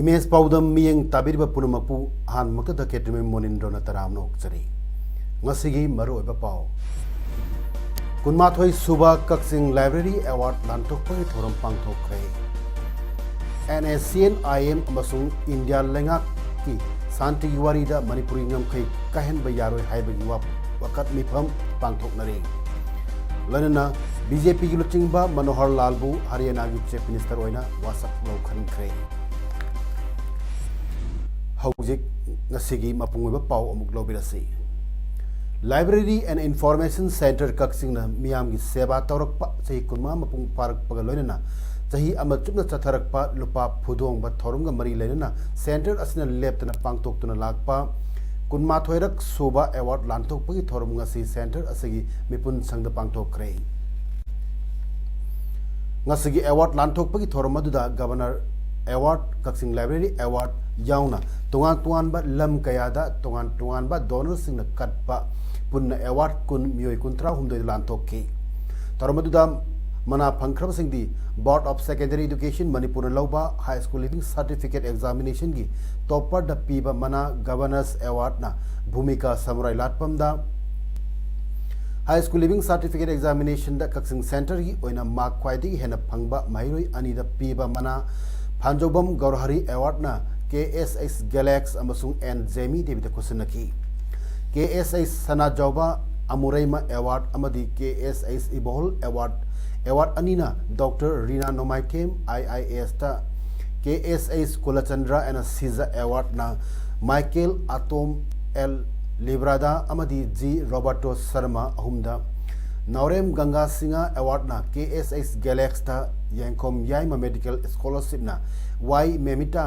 image पाउदम मियंग ताबिरबा पुनमकु हान मक्ता केट्रिमे मोनिंद्रो नतराम नोक्चरी ngasiगी मरुओबा पाव कुनमाथोई सुबा कक्सिंग लाइब्रेरी अवार्ड लांथोकपगि थोरम पांगथोकखै NACNIM अमसुंग इंडिया लेंगाक की शांति वारीदा मणिपुरी ngमखै काहेनबा यारोय हाइबगी वकत मिफम पांगथोकनरे लनना BJP की लुचिंगबा मनोहर लालबु हरियाणा की चीफ मिनिस्टर ओइना वासक लौखनख्रे हौजिक ngasiगी मपुंगबा पाव अमुक लौबिरसी library and information centre Kakching मियाम की सेवा तौरक्पा चही कुनमा मपुंग पारकपगा लोइनना चही अमा चुपना चथरक्पा लुपा फुदोंगबा थौरमगा मरी लेनना सेंटर असना लेपतना पांगतोक्तुना लाकपा कुनमाथोइरक सुबा अवार्ड लांथोकपगी थौरम ngasi सेंटर असगी मिपुन संगदा पांगतोकरे ngasi अवार्ड लांथोकपगी थौरम अदुदा governor award Kakching library award याउना तोंगान तोंगानबा लम कयादा तोंगान तोंगानबा डोनर सिंगना कटपा पुन्ना अवार्ड कुन मियोय कुंत्रा हुमदोय लांथोककी थौरमदुदा मना फंख्रब सिंगदी board of secondary education Manipur लौबा high school leaving certificate examination की टॉपर द पीबा मना गवर्नर्स अवार्ड ना भूमिका समुराय लाटपमदा high school leaving certificate examination the Kakching centre की ओइना मार्क ख्वाइदगी हेना फंगबा महिरोय अनि द पीबा मना फांजोबम गौरहरी अवार्ड ना KSS गैलेक्स अमसुंग एन जेमी देविद कुसनकी KSS सनाजौबा अमुरैमा अवार्ड अमदी KSS इबोल अवार्ड अनीना डॉक्टर रीना नोमाइथेम IIS ता KSS कुलचंद्रा एन सीजा अवार्ड ना माइकेल आतोम एल लिब्रादा अमदी जी रॉबर्टो शर्मा अहुमदा नौरेम गंगा सिंगा अवार्ड ना KSS गैलेक्स ता यांकोम याइमा मेडिकल स्कॉलरशिप ना वाई मेमिता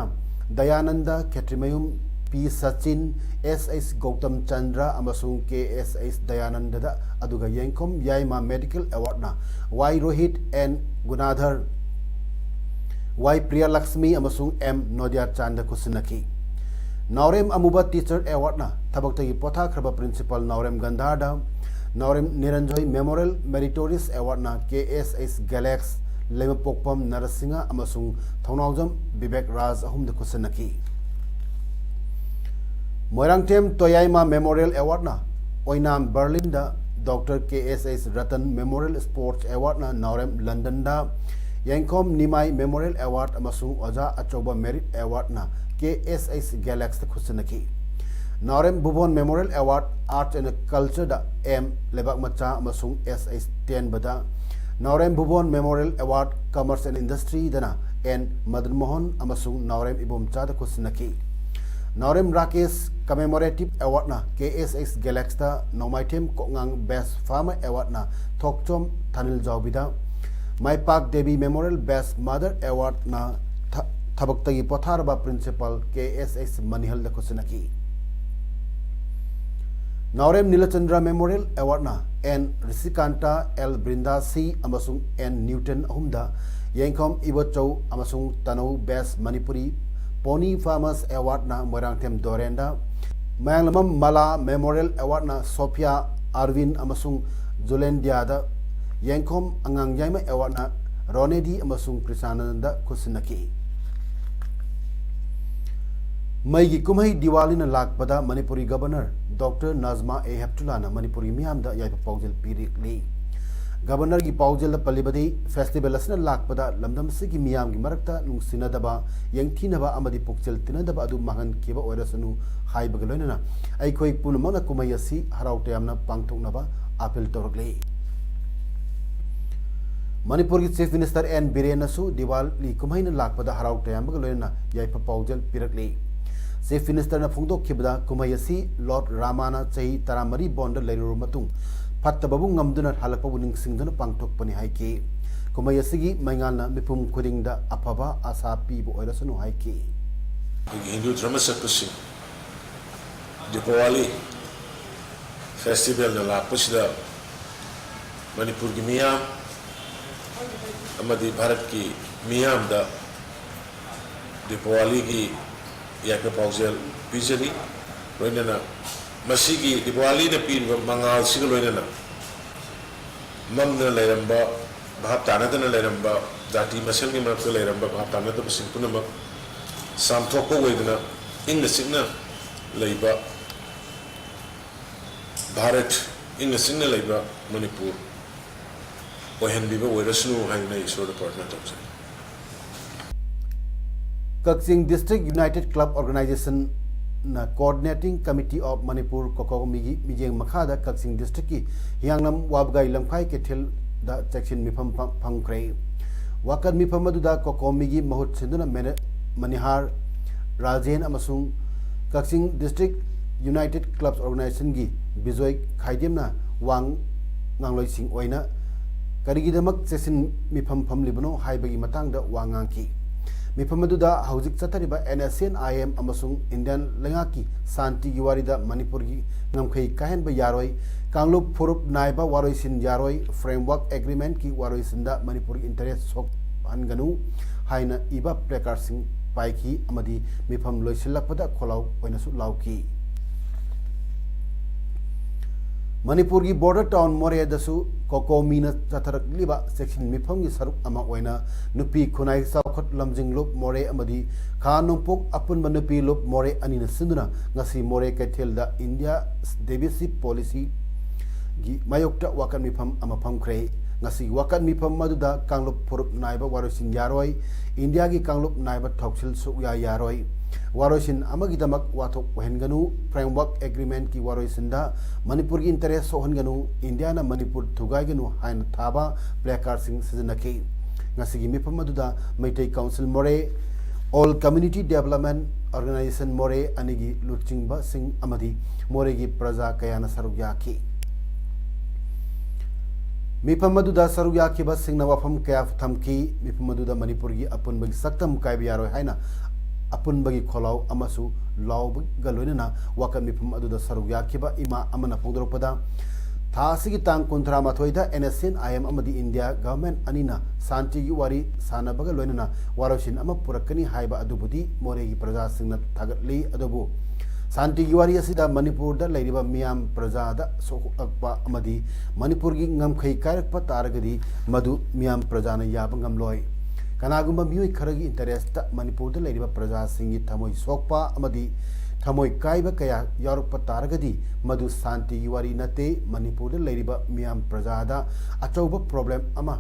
दयानंदा खेत्रिमयुम P सचिन SS गौतम चंद्रा अमसुंग KSS दयानंद दा अदुगा यांकोम याइमा मेडिकल अवार्ड ना Y Rohit N Gunadhar Y Priyalakshmi अमसुंग M नोदिया चांद कुसनकी नौरेम अमुबा टीचर अवार्ड ना थबक्तगी पोथाख्रबा प्रिंसिपल नौरेम गंधारदा Naorem Niranjoy memorial meritorious award ना KSS गैलेक्स लेमपोकपम नरसिंगा अमसुंग थौनाउजम विवेक राज अहुम द कुसनकी मोइरांगटेम तोयाइमा मेमोरियल अवार्ड ना ओइनाम बर्लिन दा doctor KSS Ratan memorial sports award ना नौरेम लंदन दा यांकोम निमाई मेमोरियल अवार्ड अमसुंग ओजा अचौबा मेरिट अवार्ड ना KSS गैलेक्स द कुसनकी Naorem Bubon memorial award art and culture दा M लेबाक मचा अमसुंग SS 10 बदा Naorem Bhuvan memorial award commerce and industry दना N मदन मोहन अमसुंग नौरेम इबोमचा द कुसनकी नौरेम राकेश कमेमोरेटिव अवार्ड ना KSS गैलेक्स दा नोमाइथेम कोंगांग बेस्ट फार्मर अवार्ड ना थोकचोम थानिल जाउबिदा Maipak Devi memorial best mother award ना थबक्तगी पोथारबा प्रिंसिपल KSS मनिहल द कुसनकी नौरेम नीलचंद्र मेमोरियल अवार्ड ना N Rishikanta L Brinda C अमसुंग N न्यूटन अहुमदा यांकोम इबोचौ अमसुंग तनौ best Manipuri pony farmers award ना मोइरांगटेम दोरेंदा मयांगलमम मला मेमोरियल अवार्ड ना सोफिया आरविन अमसुंग जुलेंडिया दा यांकोम अंगांगयाइमा अवार्ड ना रोनेडी अमसुंग कृष्णानंद कुसनकी मई की कुमई दिवाली न लाकपदा मणिपुरी गवर्नर डॉक्टर नजमा ए हेप्तुला न मणिपुरी मियामदा याइप पाउजेल पिरिकली गवर्नर की पाउजेल पल्लिबदी फेस्टिवल असना लाकपदा लमदम सिगी मियाम की मरकता नुंसिनदबा यंगथिनबा अमदी पुक्चल तिनदबा अदु महन केबा ओरसनु हाइबग लोइनना अइखोइ पुनमना कुमई असि हराउटेमना पांगथोकनबा अपील तोरगले मणिपुर की चीफ मिनिस्टर N बिरेनसु दिवाली कुमई न लाकपदा हराउटेमबग लोइनना याइप पाउजेल पिरकली चीफ मिनिस्टर ने फोंदोखिबदा कुमयसी लॉर्ड रामाना चही तरामरी बॉन्ड लेरुर मतुंग फत्तबबु ngamduna halakpabu ningsingduna pangthokpani haiki कुमई असगी मैंगालना मिपुम खुदिंगदा अफबा आशा पीब ओइरसनु हाइकी हिंदू धर्म चटपसी दीपावली फेस्टिवल लापसीदा मणिपुर की मियाम भारत की मियाम दीपावली की याक पाउजेल पीजरी लोइनना मसीगी दीपावली ने पीर मंगाल सिग लोइनना ममना लेरंबा भाव तानदना लेरंबा जाति मसल की मरक लेरंबा भाव तानद बसिंग पुनमक सामथोको वेदना इंग सिग्ना लेबा भारत इंग सिग्ना लेबा मणिपुर ओहनबीबा वेरसनु हाइना ईश्वर प्रार्थना तौसे Kakching district united club organization ना कोऑर्डिनेटिंग कमिटी ऑफ मणिपुर कोकोमिगी मिजेंग मखादा कक्सिंग डिस्ट्रिक्ट की हियांगनम वाबगाई लमखाई केथेल दा सेक्शन मिफम फंगख्रे वाकन मिफम अदुदा कोकोमिगी महुत सिंदुना मनिहार राजेन अमसुंग Kakching district united clubs organization की बिजोय खाइदेमना वांग ngangloi oina karigidamak sesin mifam famlibano haibagi matangda wangangki mifam aduda haujik chatariba NSN IM amasung Indian lengaki santi giwarida Manipur gi ngamkhai kahen ba yaroi Kanglup Furup naiba waroi sin yaroi framework agreement ki waroi sinda Manipur interest sok anganu haina iba placard sing paiki amadi mifam loisilakpada kholau oina su lauki Manipur की border town मोरे दसु कोकोमीना चथरक लिबा section मिफम की सरुक अमा ओइना नुपी खुनाई साखत लमजिंग loop मोरे अमदी खा नोंपोक अपुन नुपी loop मोरे अनिना सिंदुना ngasi मोरे कैथेल दा India देबिसी policy की मायोक्ता वाकन मिफम अमा फमख्रे ngasi wakan mifam maduda Kanglup Furup naiba warosin yaroi India की Kanglup naiba thoksil suya yaroi warosin amagi damak wathok wahenganu framework agreement की warosin da Manipur की interest sohenganu India na Manipur thugai ganu hain thaba placard sing sijanaki ngasi की mifam maduda Meitei Council more all community development organization more anigi luchingba sing amadi more की praja kayana sarugya ki मिफम मदुदा सरुया की बस सिंह नवाफम कया थमकी मिफम मदुदा मणिपुर की अपन बगी सक्तम कायब यारो है ना अपन बगी खोलाव अमसु लाव गलोइना वाकन मिफम मदुदा सरुया की बा इमा अमना फोंदरोपदा थासी की तांग कुंथरा माथोइदा NSN IM अमदी इंडिया गवर्नमेंट अनिना शांति की वारी साना बगा लोइना वारोशिन अम पुरकनी हाइबा अदुबुदी मोरे की प्रजा सिंह थागतली अदुबु शांति की वारी असिदा मणिपुर दा लेरिबा मियाम प्रजा दा सोखपा अमदी मणिपुर की ngमखै कायरकपा तारगदी मधु मियाम प्रजा न याब ngमलोय कनागुंबा मियोय खरगी इंटरेस्ट मणिपुर दा लेरिबा प्रजा सिंगी थमोय सोखपा अमदी थमोय कायबा कया यारकपा तारगदी मधु शांति की वारी नते मणिपुर दा लेरिबा मियाम प्रजा दा अचौबा प्रॉब्लम अमा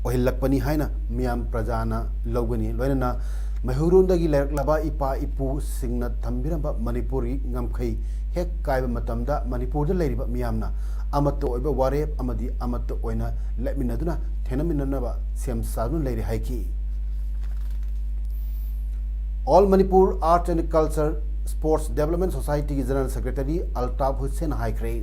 ओहिलकपनी हाइना मियाम प्रजा न लौगनी लोइना Mahurundagi laba ipa ipu singna thambiramba Manipur gi ngamkhai hek kaiba matamda Manipur da leiriba miyamna amato oiba warep amadi amato oina leminaduna thenaminanaba sem sadun leiri haiki All Manipur Art and Culture Sports Development Society ki General Secretary Altaf Hussain Haikre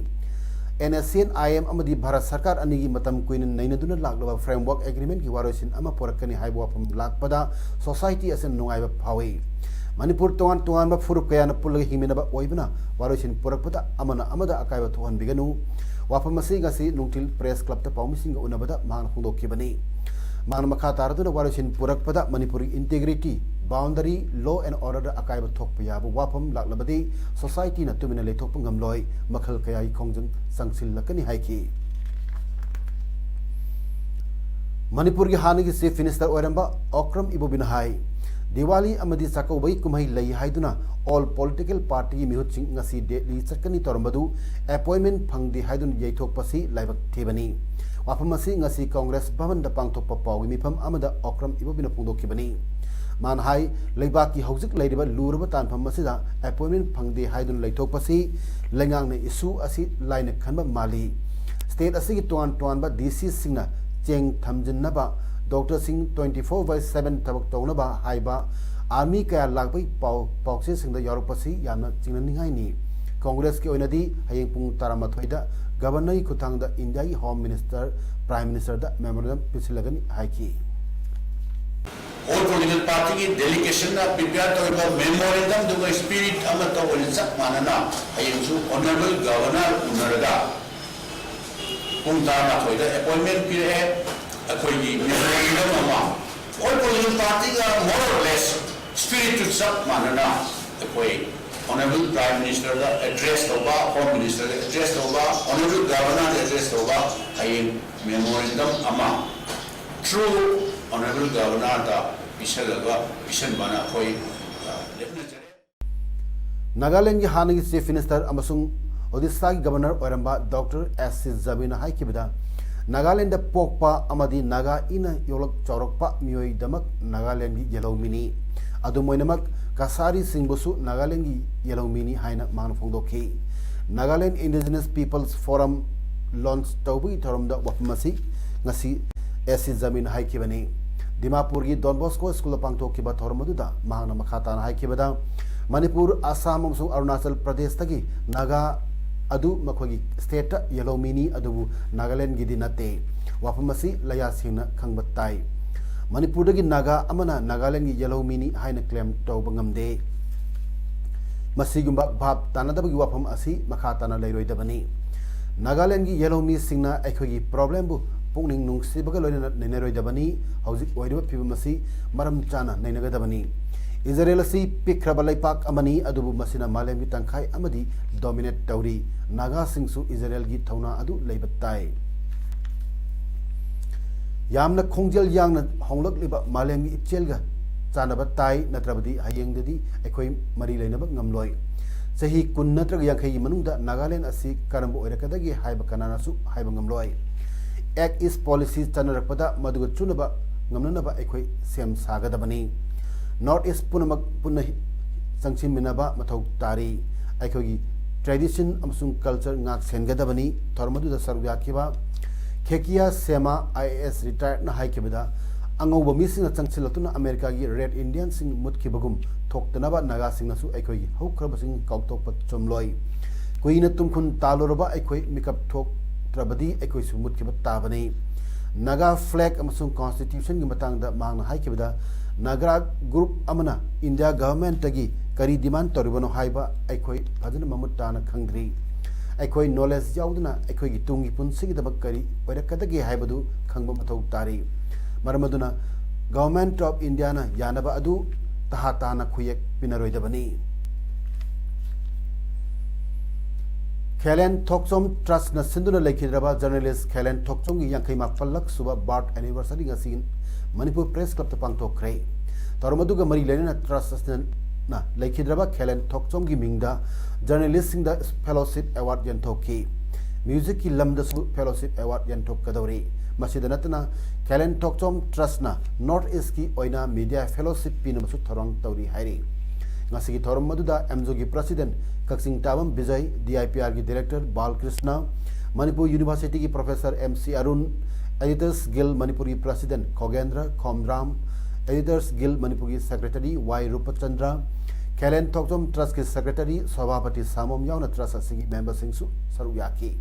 NSN IM amadi Bharat Sarkar anigi matam kuin nainaduna laglaba framework agreement ki warosin ama porakani haibo apam lakpada society asen nungaiba phawi Manipur tongan tongan ba furup kayana pulga himinaba oibna warosin porakpada amana amada akaiba thohan biganu wapam masi gasi nungtil press club ta pawmising unabada mang hungdokibani mang makha taraduna warosin porakpada Manipur integrity boundary law and order akaiba thokpa yabu wapam laklabadi society na tumina le thokpa ngamloi makhal kaya I khongjang sangsil lakani haiki Manipur ki hana ki chief minister oiramba Okram Ibobina hai Diwali amadi sakaubai kumhai lai haiduna all political party mihut sing ngasi Delhi chakani torambadu appointment phangdi haidun yaithokpasi laibak thibani wapam asi ngasi Congress bhavan da pangthokpa pawi mifam amada Okram Ibobina phungdokibani मान हाई लेबाक की हौजिक लेरिबा लूरबा तानफम मसिदा appointment फंगदे हाइदुन लैथोकपसि लेंगांगने इशू असि लाइन खनबा माली स्टेट असि की टोन टोन बा डीसी सिंगना चेंग थमजिनबा डॉक्टर सिंह 24/7 तबक तौनबा हाइबा आर्मी कया लागबै पाउसे सिंगदा यारपसि याना चिंगनिंगाइनी कांग्रेस की ओइनदी हयें पुंग 13 दा गवर्नर की खुथांग इंडिया की home minister prime minister memorandum पिछलगनी हाईकी all political party की delegation ना prepare तो एक memorandum दुगा spirit अमर तो उल्लेख माना ना हायंसु honorable governor उन्नरगा पुंगता ना कोई दा appointment पीरे है कोई memorandum अमा all political party का more or less spirit तो सब माना ना कोई honorable prime minister का address होगा home minister का address होगा honorable governor का address होगा हायं memorandum अमा through honorable governor दा विशन बना कोई नागालैंड की हाल की चीफ मिनिस्टर अमसुंग ओडिशा की गवर्नर ओरंबा डॉक्टर एस जबीना हाइकिबदा नागालैंड पोकपा अमदी नागा इन योलक चौरकपा मियोई दमक नागालैंड की येलौमिनी अदुमोइनमक कासारी सिंगबुसु नागालैंड की येलौमिनी हाइना मान फोंदोखी Nagaland indigenous peoples forum launch तौबी थरमदा वफमसी ngasi एस जबीना हाइकिबनी दिमापुर की डॉन बॉस्को स्कूल पांगथोखिबा थोरमदुदा महांगना मखाताना हाइकिबदा मणिपुर आसाम अमसुंग अरुणाचल प्रदेश तगी नागा अदु मखोगी स्टेट येलोमिनी अदुबु नागालैंड गिदी नते वाफमसी लयासिंगना खंगबताई मणिपुर दगी नागा अमना नागालैंड की येलोमिनी हाइना क्लेम तौबंगमदे मसिगुंबा भाब तानादबगी वाफम असि मखाताना लेरोइदबनी नागालैंड की येलोमी सिंगना अखोगी प्रॉब्लम बु पुंगनिंग नुंगसिबगा लोइना नैनरोइदबनी हौजिक ओइरबा फिबमसी मरम चाना नैनगदबनी इजराइल असि पिख्रबा लैपाक अमनी अदुबु मसिना मालेमगी तंखाई अमदी डोमिनेट तौरी नागा सिंगसु इजराइल की थौना अदु लेबताई यामना खोंजेल यांगना होंगलकलिबा मालेमगी इचेलगा चानबा ताई नत्रबदी हयेंगददी अखोई मरी लेनबा ngamloi सही कुन नत्रग यांखै मनुंगदा नागालैंड असि करम ओइरकदगी हाइबा कनानासु हाइबा ngamloi एक्ट इस पॉलिसी चनरकपदा मदुग चुनबा ngamnanaba अखोई सेम सागदबनी नॉर्थ ईस्ट पुनमक पुनः संगसिनमिनबा मथौ तारी अखोगी ट्रेडिशन अमसुंग कल्चर ngak सेनगदबनी थरमदुदा सरव्याखिबा खेकिया सेमा आईएएस रिटायर्ड ना हाइकिबदा अंगौबा मिसिंग चंगसिलतुना अमेरिका की रेड इंडियन सिंग मुतखिबगुम थोक्तनबा नागा सिंगनसु अखोगी हौख्रबसिंग कौतोप चुमलोई कुइना तुमखुन तालोरबा अखोई मिकअप थोक ट्रबदी अखोई सुमुतखिबा ताबनी नागा फ्लैग अमसुंग कॉन्स्टिट्यूशन की मतंगदा मांगना हाइकिबदा नागा ग्रुप अमना इंडिया गवर्नमेंट तगी करी डिमांड तोरिबनो हाइबा अखोई फजन ममुत ताना खंगद्री अखोई नॉलेज याउदना अखोई की तुंगी पुंसिगी दबक करी ओइरकदगी हाइबदु खंगबा मथौ तारी मरमदुना गवर्नमेंट ऑफ इंडिया ना यानबा अदु तहा ताना खुयक पिनरोइदबनी खेलें थोक्सोम ट्रस्ट न सिंधुना लेखिद्रबा जर्नलिस्ट खेलें थोक्सोम की यांखै माफलक सुबह birth anniversary ngasi Manipur press club पांगथोखरे तोरमदुगा मरी लेना ट्रस्ट ना लेखिद्रबा खेलें थोक्सोम की मिंगदा जर्नलिस्ट सिंगदा फेलोशिप अवार्ड यंथोखी म्यूजिक की लमदसु फेलोशिप अवार्ड यंथोकदौरी मसिदनतना खेलें थोक्सोम ट्रस्ट ना नॉर्थ ईस्ट की ओइना मीडिया फेलोशिप पिनबसु थरंग तौरी हाइरी ngasi की थोरम मदुदा एमजो की प्रेसिडेंट कक्सिंग तावम विजय डीआईपीआर की डायरेक्टर बालकृष्ण मणिपुर यूनिवर्सिटी की professor MC Arun editors guild Manipur की प्रेसिडेंट खोगेंद्र खोमराम एडिटर्स गिल्ड मणिपुर की सेक्रेटरी वाई रूपचंद्र खेलें थोक्सोम ट्रस्ट के सेक्रेटरी सभापति सामोम याउना ट्रस्ट असि मेंबर सिंगसु सरुक याकी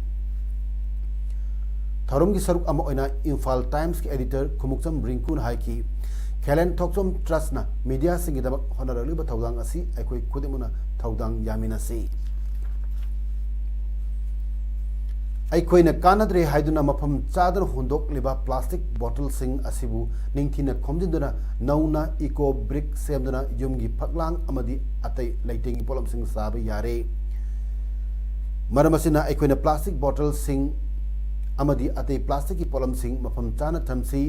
थोरम की सरुक अमा ओइना इम्फाल टाइम्स के एडिटर खुमुकचम रिंकुन हाइकी खेलें थोक्सोम ट्रस्ट ना मीडिया सिंगिदमक होनरलिबा थौदांग असि अखोई खुदिमुना थौदांग यामिनसी अखोइना कानद्रे हाइदुना मफम चादर हुंदोकलिबा प्लास्टिक बोतल सिंग असिबु निंगथिना खोमजिंदुना नौना इको ब्रिक सेमदुना युमगी फकलांग अमदी अतै लैटेंगी पोलम सिंग साबा यारे मरमसिना अखोइना प्लास्टिक बोतल सिंग अमदी अतै प्लास्टिक की पोलम सिंग मफम चाना थमसी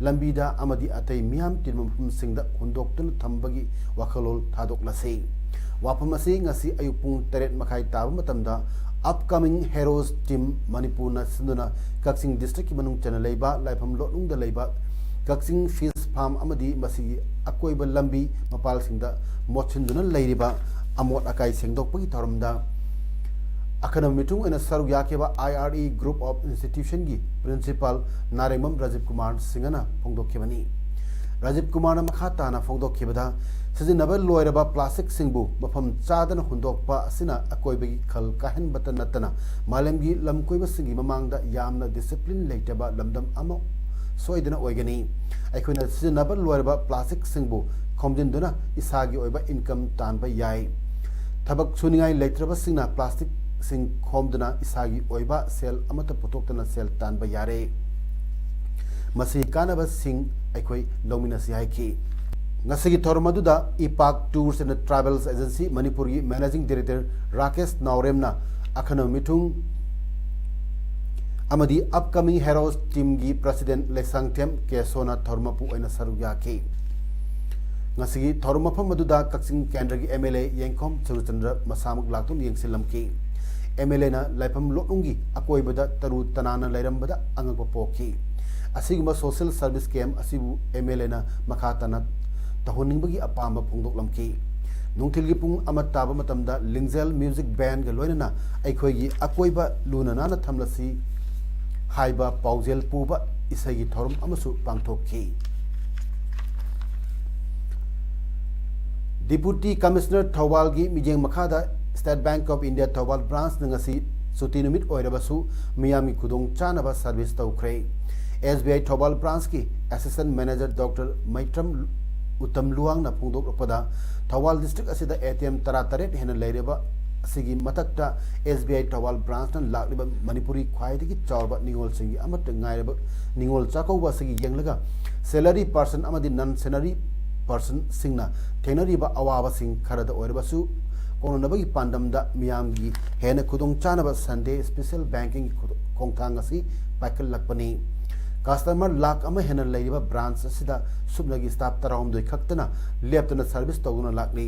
लंबीदा अमदी अतै मियाम तिनम मफम सिंगदा हुंदोक्तुन थंबगी वखलोल थादोकलसे वाफम असि ngasi अयुपुंग 8 मखाई ताब मतमदा अपकमिंग हेरोज टीम मणिपुर ना सिंधुना कक्सिंग डिस्ट्रिक्ट की मनुंग चना लेबा लाइफम लोनुंगदा लेबा कक्सिंग फिश फार्म अमदी मसी अकोइबा लंबी मपाल सिंगदा मोचिंदुना लेरिबा अमोट अकाई सेंगदोकपगी थरमदा अखनम मिटुंग एना सरुक याकेबा आईआरई ग्रुप ऑफ इंस्टीट्यूशन की प्रिंसिपल नारेंगमम राजीव कुमार सिंगना फोंदोखेबनी राजीव कुमार मखा ताना फोंदोखिबदा सिजनब लोयरबा प्लास्टिक सिंबु मफम चादन हुंदोकपा असिना अकोइबगी खल काहन बतन नतना मालेमगी लमकोइब सिंगी ममांगदा यामना डिसिप्लिन लेटबा लमदम अमो सोइदना ओइगनी अखोइना सिजनब लोयरबा प्लास्टिक सिंबु खोमजिनदुना इसागी ओइबा इनकम तानबा याई थबक सुनिंगाई लेत्रबा सिंगना प्लास्टिक सिंग खोमदुना इसागी ओइबा सेल अमत पुतोक्तना सेल तानबा यारे मसी कानबा सिंग अखोइ लौमिनसी हाइकी नसगी थोरमदुदा इपाक tours and travels agency Manipur की मैनेजिंग डायरेक्टर राकेश नावरेमना अखनो मिथुंग अमदी अपकमिंग हेरोज टीम की प्रेसिडेंट लेसंगटेम केसोना थोरमपु ओइना सरुयाकी नसगी थोरमफम मदुदा कक्सिंग केंद्र की एमएलए येंखोम चरुचंद्र मसामुक लाक्तुम येंसिलमकी एमएलए ना लाइफम लोंगी अकोइबदा तरु तनाना लैरमबदा अंगप पोकी असिगुम सोशल सर्विस कैम असिबु एमएलए ना मखातना तहोनिंबगी अपाम फोंदोकलमकी नुंथिलगी पुंग अमत ताबा मतमदा लिंगजेल म्यूजिक बैंड ग लोइनना अखोइगी अकोइबा लुनाना थमलसी हाइबा पाउजेल पुबा इसगी थोरम अमसु पांगथोकी डिप्यूटी कमिश्नर थौबाल की मिजेंग मखादा State Bank of India Thoubal branch नंगसी सुती नुमित ओइरबसु मियामी खुदोंग चानबा सर्विस तौख्रे एसबीआई थौबाल ब्रांच की असिस्टेंट मैनेजर डॉक्टर मैत्रम उत्तम लुआंग ना फोंदोकपदा थौबाल डिस्ट्रिक्ट असिदा एटीएम 38 हेन लेरेबा असिगी मतकता एसबीआई थौबाल ब्रांच ना लाक्लिबा मणिपुरी ख्वाइदगी चौरबा निंगोल सिंगी अमत ngaireba निंगोल चाकौबा सिगी येंगलगा सैलरी पर्सन अमदी नन सैलरी पर्सन सिंगना थेनरीबा अवाबा सिंग खरदा ओइरबसु कोननबगी पांडमदा मियामगी हेन खुदोंग चानबा संडे स्पेशल बैंकिंग खोंगथांग असि पाइकल लकपनी कस्टमर लाख अमा हेन लेरिबा ब्रांच असिदा सुबनगी स्टाफ तराउमदोय खक्तना लेप्तना सर्विस तौगुना लाकली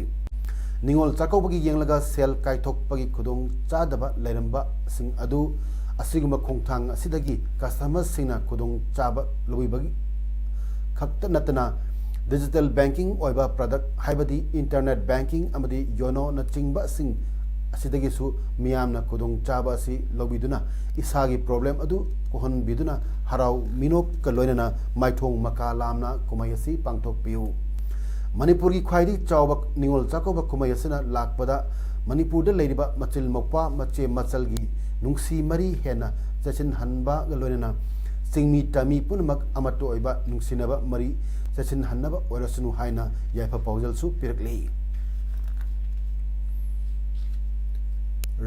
निंगोल चाकौबगी येंगलगा सेल काइथोकपगी खुदोंग चादबा लेरंबा सिंग अदु असिगुम खोंगथांग असिदगी कस्टमर सिंगना खुदोंग चाबा लुइबगी खक्त नतना डिजिटल बैंकिंग ओइबा प्रोडक्ट हाइबदी इंटरनेट बैंकिंग अमदी योनो न चिंगबा सिंग असिदगिसु मियामना खुदोंग चाबा असि लौबिदुना इसागी प्रॉब्लम अदु कोहन बिदुना हराउ मिनोक क लोइनना माइथोंग मका लामना कुमाई असि पांगथोक पियु मणिपुर की ख्वाइदी चावबक निंगोल चाकोबा कुमाई असना लाकपदा मणिपुर द लेरिबा मचिल मोपा मचे मचलगी नुंगसी मरी हेना चचिन हनबा ग लोइनना सिंगमी तमी पुनमक अमतो ओइबा नुंगसिनबा मरी चचिन हन्नबा ओरसनु हाइना याइफा पाउजलसु पिरकली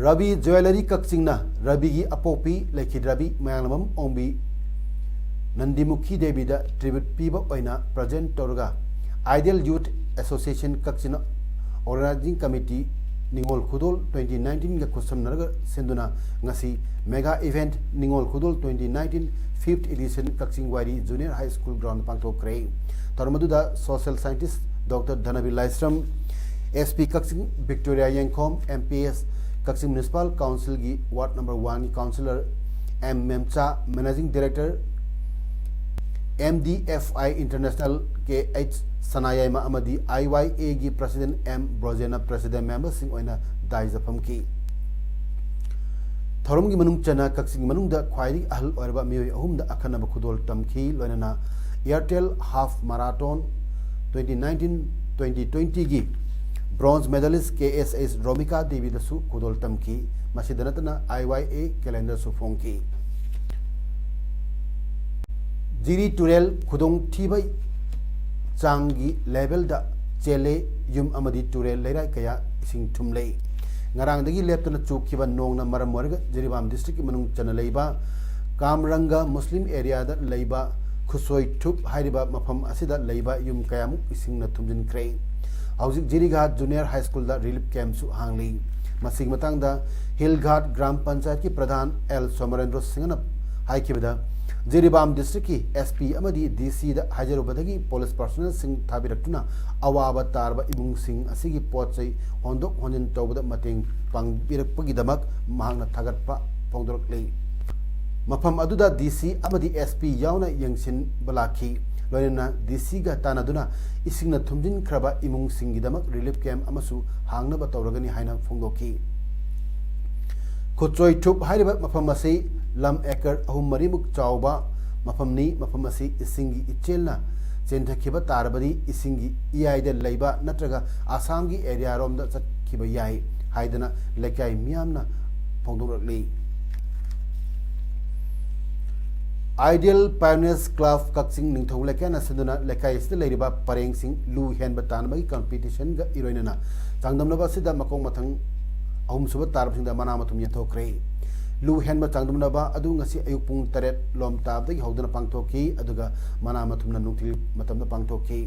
रवि ज्वेलरी कक्सिंगना रवि की अपोपी लेखि रवि मयांगलमम ओंबी नंदीमुखी देवी द ट्रिब्यूट पीबा ओइना प्रेजेंट तोरगा आइडियल यूथ एसोसिएशन कक्सिना ऑर्गेनाइजिंग कमिटी निंगोल खुदोल 2019 का खुसम नरग सेंदुना ngasi मेगा इवेंट निंगोल खुदोल 2019 5th एडिशन कक्सिंग वारी जूनियर हाई स्कूल ग्राउंड पांगथोक्रे तरमदुदा social scientist doctor Dhanabi Laishram SP Kakching Victoria Yengkhom MPS Kakching municipal council की वार्ड नंबर 1 की councillor M Memcha managing director MDFI international K H Sanayaima अमदी IYA की president M Brojena president member Singh ओइना दाइजफम की थोरम की मनुंग चना कक्सिंग मनुंग द ख्वाइदी अहल ओरबा मियोय अहुम द अखनब खुदोल तमखी लोइना एयरटेल हाफ मैराथन 2019-2020 की bronze medallist KSS Romika Devi दसु खुदोल तमखी मसिदनतना IYA कैलेंडर सुफोंकी जिरी टुरेल खुदोंग थीबै चांगी लेवल दा चेले युम अमदी टुरेल लेराय कया इसिंग थुमले ngarangdagi leptana chukhiba nongna maram morga Jiribam district manung chana leiba Kamranga Muslim area da leiba khusoi thup hairiba mafam asida leiba yum kayamu isingna thumjin krei Hauzik Jirighat Junior High School da relief camp su hangli masing matang da Hillghat Gram Panchayat ki Pradhan L Somarendra Singhna haikibada Jiribam district ki SP amadi DC da hajarubadagi police personnel sing thabiratuna awaba tarba ibung sing asigi pochai hondok honjin tawbada mateng pangbirakpagidamak mahangna thagatpa phongdoraklei mafam aduda DC amadi SP yauna yangsin balaki loina DC ga tanaduna isingna thumjin khraba imung singidamak relief camp amasu hangna ba tawragani haina phongdoki Kuchoi Tup Hariba Mafamasi Lam Ekar Ahum Marimuk Chauba Mafamni Mafamasi Isingi Ichelna चेंथखिबा तारबदी इसिंगी इयाइदे लैबा नत्रगा Assam की area रोम द चटखिबा याई हाइदना लेकाई मियामना फोंदोरकली ideal pioneers club Kakching निंगथौ लेकाना सदना लेकाई स्ते लेरिबा परेंग सिंग लू हेनबा तानबगी कंपटीशन गा इरोइनना चांगदमनबा सिदा मकोंग मथंग अहुम सुबा तारबसिंदा मना मथुम यथोक्रे लू हेनबा चांगदमनबा अदु ngasi ayuk pung 8 lom tabdagi hodana pangthoki aduga mana mathumna nungthil matamda pangthoki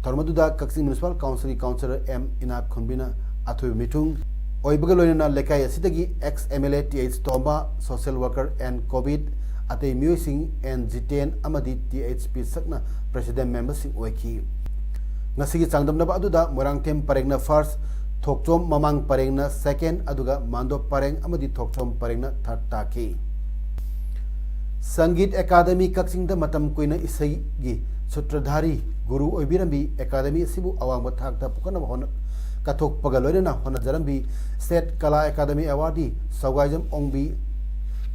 thormaduda Kaching municipal council councillor M ina khunbina athui mitung oibaga loina lekai asidagi ex MLA TH Tomba social worker and COVID atei musing and G10 amadi THP sakna president member sing oiki ngasi gi changdamnaba aduda morangthem paregna first Thokchom ममांग परेंगना second अदुगा मांदो परेंग अमदी थोकचोम परेंगना third ताकी Sangeet Akademi Kakching the मतम कोइना इसई गी सूत्रधारी गुरु ओइबिरंबी अकादमी सिबु अवांग बथाक द पुकन होन कथोक पगलोइना होन जरंबी स्टेट कला अकादमी अवार्डी सौगाइजम ओंबी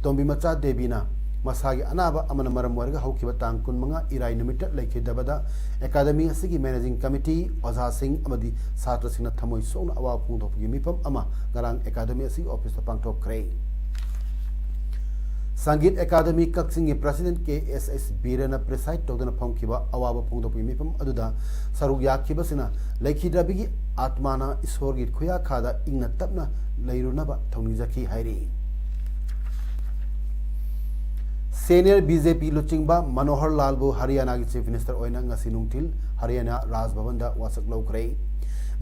तोंबी मचा देबीना मसागी अनाबा अमन मरम वर्गा हौखिबा तांग कुनमंगा इराई नुमिट लेखिदबदा अकादमी असिगी मैनेजिंग कमिटी ओझा सिंह अमदी छात्र सिंह थमोई सोना अवा पुंगथोपगी मिफम अमा गरांग अकादमी असि ऑफिस ता पांगथोखरे Sangeet Akademi Kakching president K SS बीरना प्रेसाइड तोदना फंखिबा अवाबा पुंगथोपगी मिफम अदुदा सरुग याखिबसिना लेखिदबगी आत्माना ईश्वरगी खुया खादा इंगना तपना लेरुनबा थौनिजखी हाइरी सीनियर बीजेपी लुचिंगबा मनोहर लालबु हरियाणा की चीफ मिनिस्टर ओइना ngasi nungtil हरियाणा राजभवन दा वासक लौख्रे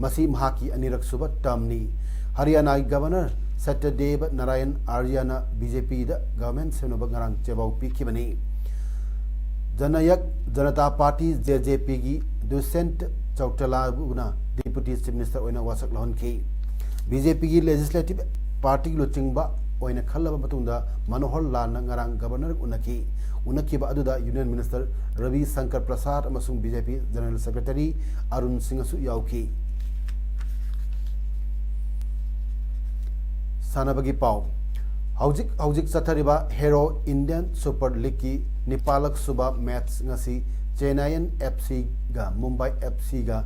मसी महाकी अनिरक सुबह टर्मनी हरियाणा गवर्नर सत्यदेव नारायण आर्यना बीजेपी दा गवर्नमेंट सेनोब गरांग चेबाउ पीखिबनी जननायक जनता पार्टी JJP की दुष्यंत चौटालाबुना डिप्टी चीफ मिनिस्टर ओइना वासक लहनखी बीजेपी की लेजिस्लेटिव पार्टी लुचिंगबा ओइना खल्लबा मतुंदा मनोहर लाल नंगरांग गवर्नर उनखिबा अदुदा यूनियन मिनिस्टर रवि शंकर प्रसाद अमसुंग BJP general secretary Arun Singh सु याउखी सानबगी पाव हौजिक चथरिबा हेरो इंडियन सुपर लीग की निपालक सुबा मैच ngasi चेन्नईन FC गा मुंबई FC गा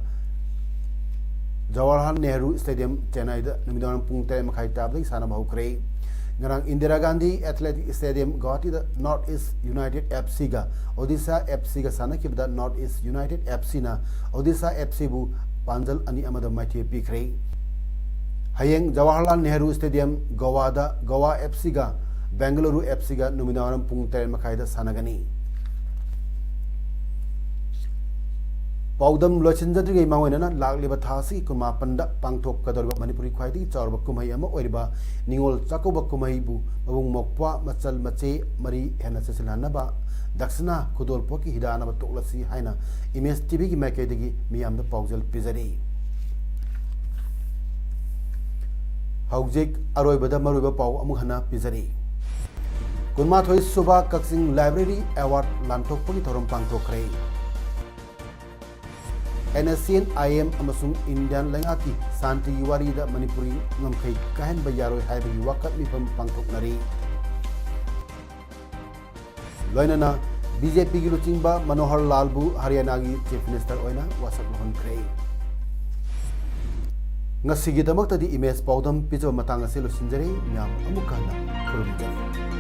जवाहरलाल नेहरू स्टेडियम चेन्नई दा निमिदान पुंग 3 मखाई ताबदि सानब हौख्रे नरंग इंदिरा गांधी एथलेटिक स्टेडियम गुवाहाटी दा नॉर्थ ईस्ट यूनाइटेड FC गा ओडिशा FC गा सानकिबदा नॉर्थ ईस्ट यूनाइटेड FC ना ओडिशा FC बु पांजल अनि अमद माइथि पिखरे हयेंग जवाहरलाल नेहरू स्टेडियम गोवादा गोवा FC गा बेंगलुरु FC गा नुमिनावरम पुंग 3 मखाई दा सानगनी पौदम लोचिंजद्रिगै मावैना लागलिबा थासी कुमापंदा पांगथोक कदरबा मणिपुरी ख्वाइदि चारबा कुमई अमा ओइरिबा निंगोल चाकोबा कुमई बु मबुंग मोक्पा मचल मचे मरी हेना सेसिलहानबा दक्षिणा खुदोलपोकी हिदानबा तोक्लसी हाइना इमेज टीवी की मैकेदगी मियामदा पाउजल पिजरी हौजिक अरोइबदा मरुइबा पाउ अमु हना पिजरी कुनमाथोइ सुबा कक्सिंग लाइब्रेरी अवार्ड लांथोकपगी थोरम पांगथोखरे NSCN IM अमसुंग इंडियन लंगाकी शांति वारी दा मणिपुरी ngमखै कहन बयारोय हाइबगी वाकत मिफम पांगथोकनरी लोइनना बीजेपी की लुचिंगबा मनोहर लालबु हरियाणा की चीफ मिनिस्टर ओइना वासक लहनख्रे ngasi gi damak tadi image पौदम पिजो मतंग असे लुसिंजरे म्याम अमुकना खुरुमजरी